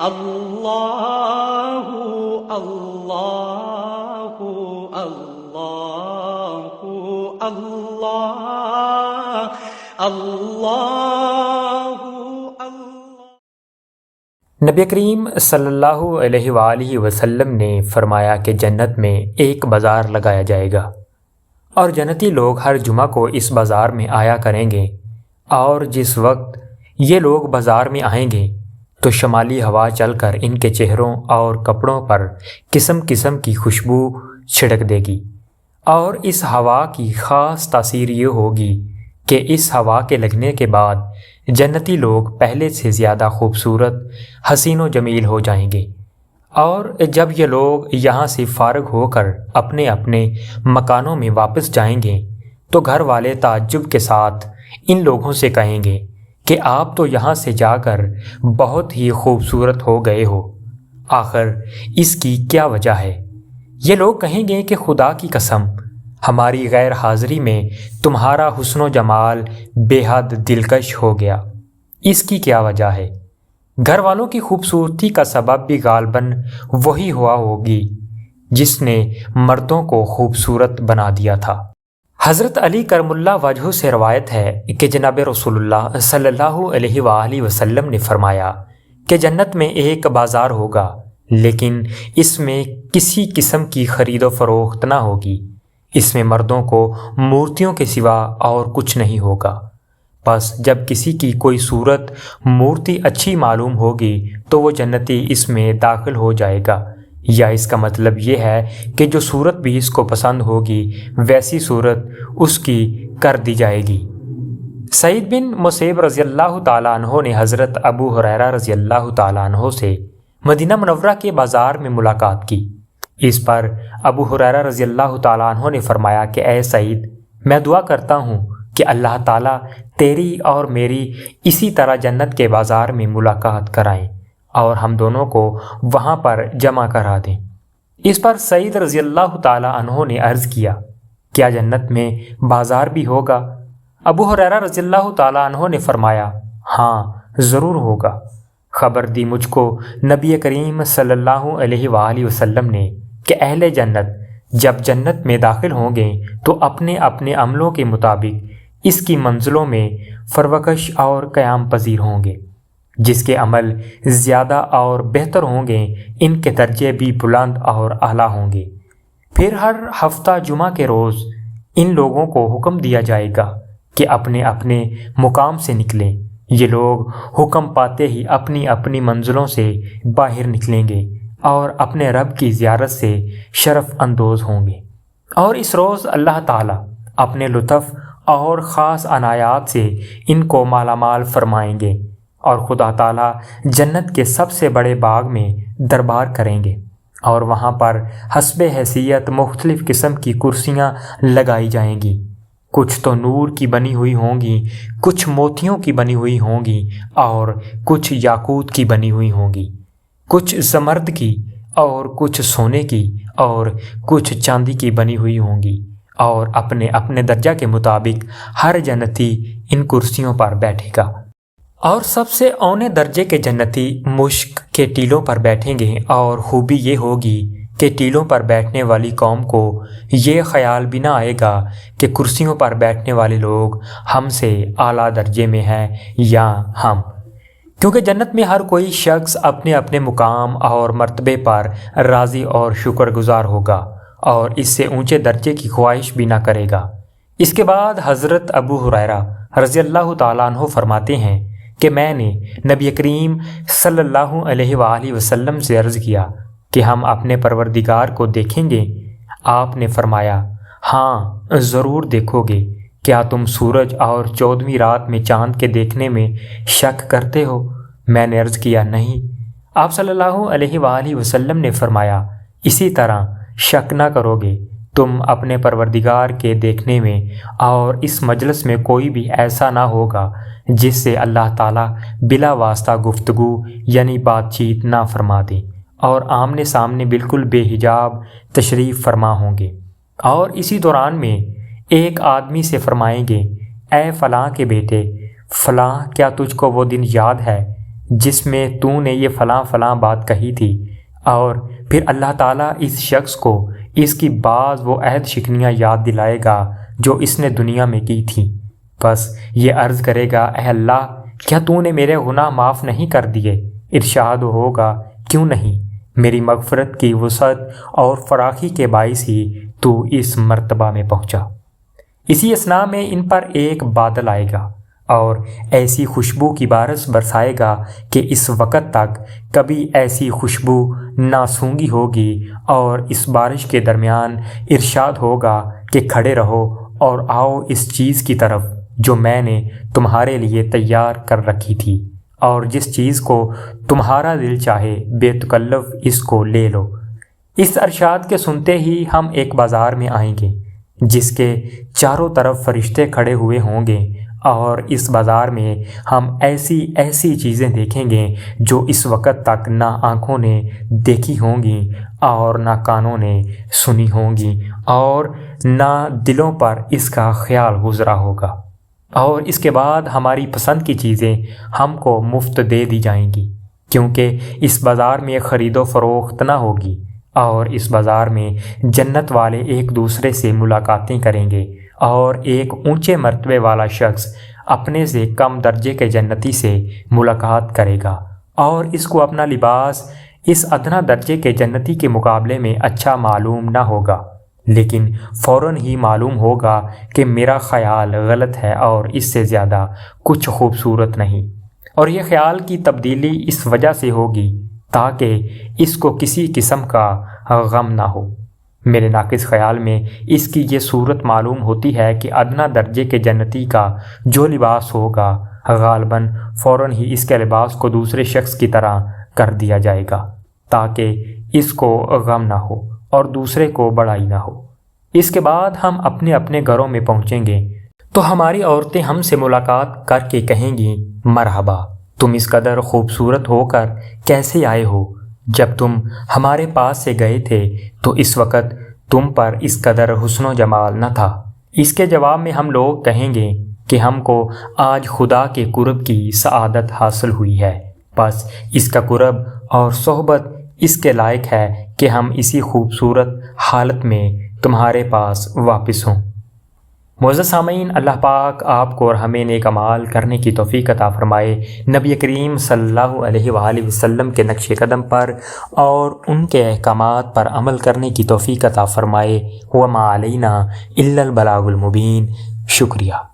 اللہ اللہ اللہ اللہ اللہ اللہ۔ نبی کریم صلی اللہ علیہ وآلہ وسلم نے فرمایا کہ جنت میں ایک بازار لگایا جائے گا اور جنتی لوگ ہر جمعہ کو اس بازار میں آیا کریں گے، اور جس وقت یہ لوگ بازار میں آئیں گے تو شمالی ہوا چل کر ان کے چہروں اور کپڑوں پر قسم قسم کی خوشبو چھڑک دے گی، اور اس ہوا کی خاص تاثیر یہ ہوگی کہ اس ہوا کے لگنے کے بعد جنتی لوگ پہلے سے زیادہ خوبصورت، حسین و جمیل ہو جائیں گے، اور جب یہ لوگ یہاں سے فارغ ہو کر اپنے اپنے مکانوں میں واپس جائیں گے تو گھر والے تعجب کے ساتھ ان لوگوں سے کہیں گے کہ آپ تو یہاں سے جا کر بہت ہی خوبصورت ہو گئے ہو، آخر اس کی کیا وجہ ہے؟ یہ لوگ کہیں گے کہ خدا کی قسم، ہماری غیر حاضری میں تمہارا حسن و جمال بے حد دلکش ہو گیا۔ اس کی کیا وجہ ہے؟ گھر والوں کی خوبصورتی کا سبب بھی غالباً وہی ہوا ہوگی جس نے مردوں کو خوبصورت بنا دیا تھا۔ حضرت علی کرم اللہ وجہہ سے روایت ہے کہ جناب رسول اللہ صلی اللہ علیہ وآلہ وسلم نے فرمایا کہ جنت میں ایک بازار ہوگا، لیکن اس میں کسی قسم کی خرید و فروخت نہ ہوگی، اس میں مردوں کو مورتیوں کے سوا اور کچھ نہیں ہوگا۔ پس جب کسی کی کوئی صورت مورتی اچھی معلوم ہوگی تو وہ جنتی اس میں داخل ہو جائے گا، یا اس کا مطلب یہ ہے کہ جو صورت بھی اس کو پسند ہوگی ویسی صورت اس کی کر دی جائے گی۔ سعید بن مسیب رضی اللہ تعالیٰ عنہ نے حضرت ابو ہریرہ رضی اللہ تعالیٰ عنہ سے مدینہ منورہ کے بازار میں ملاقات کی۔ اس پر ابو ہریرہ رضی اللہ تعالیٰ عنہ نے فرمایا کہ اے سعید، میں دعا کرتا ہوں کہ اللہ تعالیٰ تیری اور میری اسی طرح جنت کے بازار میں ملاقات کرائیں اور ہم دونوں کو وہاں پر جمع کرا دیں۔ اس پر سعید رضی اللہ تعالیٰ عنہ نے عرض کیا، کیا جنت میں بازار بھی ہوگا؟ ابو ہریرہ رضی اللہ تعالیٰ عنہ نے فرمایا، ہاں ضرور ہوگا۔ خبر دی مجھ کو نبی کریم صلی اللہ علیہ وآلہ وسلم نے کہ اہل جنت جب جنت میں داخل ہوں گے تو اپنے اپنے عملوں کے مطابق اس کی منزلوں میں فروکش اور قیام پذیر ہوں گے۔ جس کے عمل زیادہ اور بہتر ہوں گے ان کے درجے بھی بلند اور اعلیٰ ہوں گے۔ پھر ہر ہفتہ جمعہ کے روز ان لوگوں کو حکم دیا جائے گا کہ اپنے اپنے مقام سے نکلیں۔ یہ لوگ حکم پاتے ہی اپنی اپنی منزلوں سے باہر نکلیں گے اور اپنے رب کی زیارت سے شرف اندوز ہوں گے، اور اس روز اللہ تعالیٰ اپنے لطف اور خاص عنایات سے ان کو مالا مال فرمائیں گے، اور خدا تعالیٰ جنت کے سب سے بڑے باغ میں دربار کریں گے، اور وہاں پر حسب حیثیت مختلف قسم کی کرسیاں لگائی جائیں گی۔ کچھ تو نور کی بنی ہوئی ہوں گی، کچھ موتیوں کی بنی ہوئی ہوں گی، اور کچھ یاقوت کی بنی ہوئی ہوں گی، کچھ زمرد کی اور کچھ سونے کی اور کچھ چاندی کی بنی ہوئی ہوں گی، اور اپنے اپنے درجہ کے مطابق ہر جنتی ان کرسیوں پر بیٹھے گا۔ اور سب سے اونے درجے کے جنتی مشک کے ٹیلوں پر بیٹھیں گے، اور خوبی یہ ہوگی کہ ٹیلوں پر بیٹھنے والی قوم کو یہ خیال بھی نہ آئے گا کہ کرسیوں پر بیٹھنے والے لوگ ہم سے اعلیٰ درجے میں ہیں یا ہم، کیونکہ جنت میں ہر کوئی شخص اپنے اپنے مقام اور مرتبے پر راضی اور شکر گزار ہوگا اور اس سے اونچے درجے کی خواہش بھی نہ کرے گا۔ اس کے بعد حضرت ابو ہریرہ رضی اللہ تعالیٰ عنہ فرماتے ہیں کہ میں نے نبی کریم صلی اللہ علیہ وآلہ وسلم سے عرض کیا کہ ہم اپنے پروردگار کو دیکھیں گے؟ آپ نے فرمایا، ہاں ضرور دیکھو گے۔ کیا تم سورج اور 14ویں رات میں چاند کے دیکھنے میں شک کرتے ہو؟ میں نے عرض کیا، نہیں۔ آپ صلی اللہ علیہ وآلہ وسلم نے فرمایا، اسی طرح شک نہ کرو گے تم اپنے پروردگار کے دیکھنے میں، اور اس مجلس میں کوئی بھی ایسا نہ ہوگا جس سے اللہ تعالیٰ بلا واسطہ گفتگو یعنی بات چیت نہ فرما دے، اور آمنے سامنے بالکل بے حجاب تشریف فرما ہوں گے۔ اور اسی دوران میں ایک آدمی سے فرمائیں گے، اے فلاں کے بیٹے فلاں، کیا تجھ کو وہ دن یاد ہے جس میں تو نے یہ فلاں فلاں بات کہی تھی، اور پھر اللہ تعالیٰ اس شخص کو اس کی بعض وہ عہد شکنیاں یاد دلائے گا جو اس نے دنیا میں کی تھی۔ بس یہ عرض کرے گا، اے اللہ، کیا تو نے میرے گناہ معاف نہیں کر دیے؟ ارشاد ہوگا، کیوں نہیں، میری مغفرت کی وسعت اور فراخی کے باعث ہی تو اس مرتبہ میں پہنچا۔ اسی اثناء میں ان پر ایک بادل آئے گا اور ایسی خوشبو کی بارش برسائے گا کہ اس وقت تک کبھی ایسی خوشبو نہ سونگھی ہوگی، اور اس بارش کے درمیان ارشاد ہوگا کہ کھڑے رہو اور آؤ اس چیز کی طرف جو میں نے تمہارے لیے تیار کر رکھی تھی، اور جس چیز کو تمہارا دل چاہے بے تکلف اس کو لے لو۔ اس ارشاد کے سنتے ہی ہم ایک بازار میں آئیں گے جس کے چاروں طرف فرشتے کھڑے ہوئے ہوں گے، اور اس بازار میں ہم ایسی ایسی چیزیں دیکھیں گے جو اس وقت تک نہ آنکھوں نے دیکھی ہوں گی اور نہ کانوں نے سنی ہوں گی اور نہ دلوں پر اس کا خیال گزرا ہوگا، اور اس کے بعد ہماری پسند کی چیزیں ہم کو مفت دے دی جائیں گی، کیونکہ اس بازار میں خرید و فروخت نہ ہوگی، اور اس بازار میں جنت والے ایک دوسرے سے ملاقاتیں کریں گے، اور ایک اونچے مرتبے والا شخص اپنے سے کم درجے کے جنتی سے ملاقات کرے گا، اور اس کو اپنا لباس اس ادنا درجے کے جنتی کے مقابلے میں اچھا معلوم نہ ہوگا، لیکن فوراً ہی معلوم ہوگا کہ میرا خیال غلط ہے اور اس سے زیادہ کچھ خوبصورت نہیں، اور یہ خیال کی تبدیلی اس وجہ سے ہوگی تاکہ اس کو کسی قسم کا غم نہ ہو۔ میرے ناقص خیال میں اس کی یہ صورت معلوم ہوتی ہے کہ ادنا درجے کے جنتی کا جو لباس ہوگا غالباً فوراً ہی اس کے لباس کو دوسرے شخص کی طرح کر دیا جائے گا تاکہ اس کو غم نہ ہو اور دوسرے کو بڑائی نہ ہو۔ اس کے بعد ہم اپنے اپنے گھروں میں پہنچیں گے تو ہماری عورتیں ہم سے ملاقات کر کے کہیں گی، مرحبا، تم اس قدر خوبصورت ہو کر کیسے آئے ہو؟ جب تم ہمارے پاس سے گئے تھے تو اس وقت تم پر اس قدر حسن و جمال نہ تھا۔ اس کے جواب میں ہم لوگ کہیں گے کہ ہم کو آج خدا کے قرب کی سعادت حاصل ہوئی ہے، بس اس کا قرب اور صحبت اس کے لائق ہے کہ ہم اسی خوبصورت حالت میں تمہارے پاس واپس ہوں۔ معزز سامعین، اللہ پاک آپ کو اور ہمیں نیک اعمال کرنے کی توفیق عطا فرمائے، نبی کریم صلی اللہ علیہ وآلہ وسلم کے نقش قدم پر اور ان کے احکامات پر عمل کرنے کی توفیق عطا فرمائے۔ وما علینا الا البلاغ المبین۔ شکریہ۔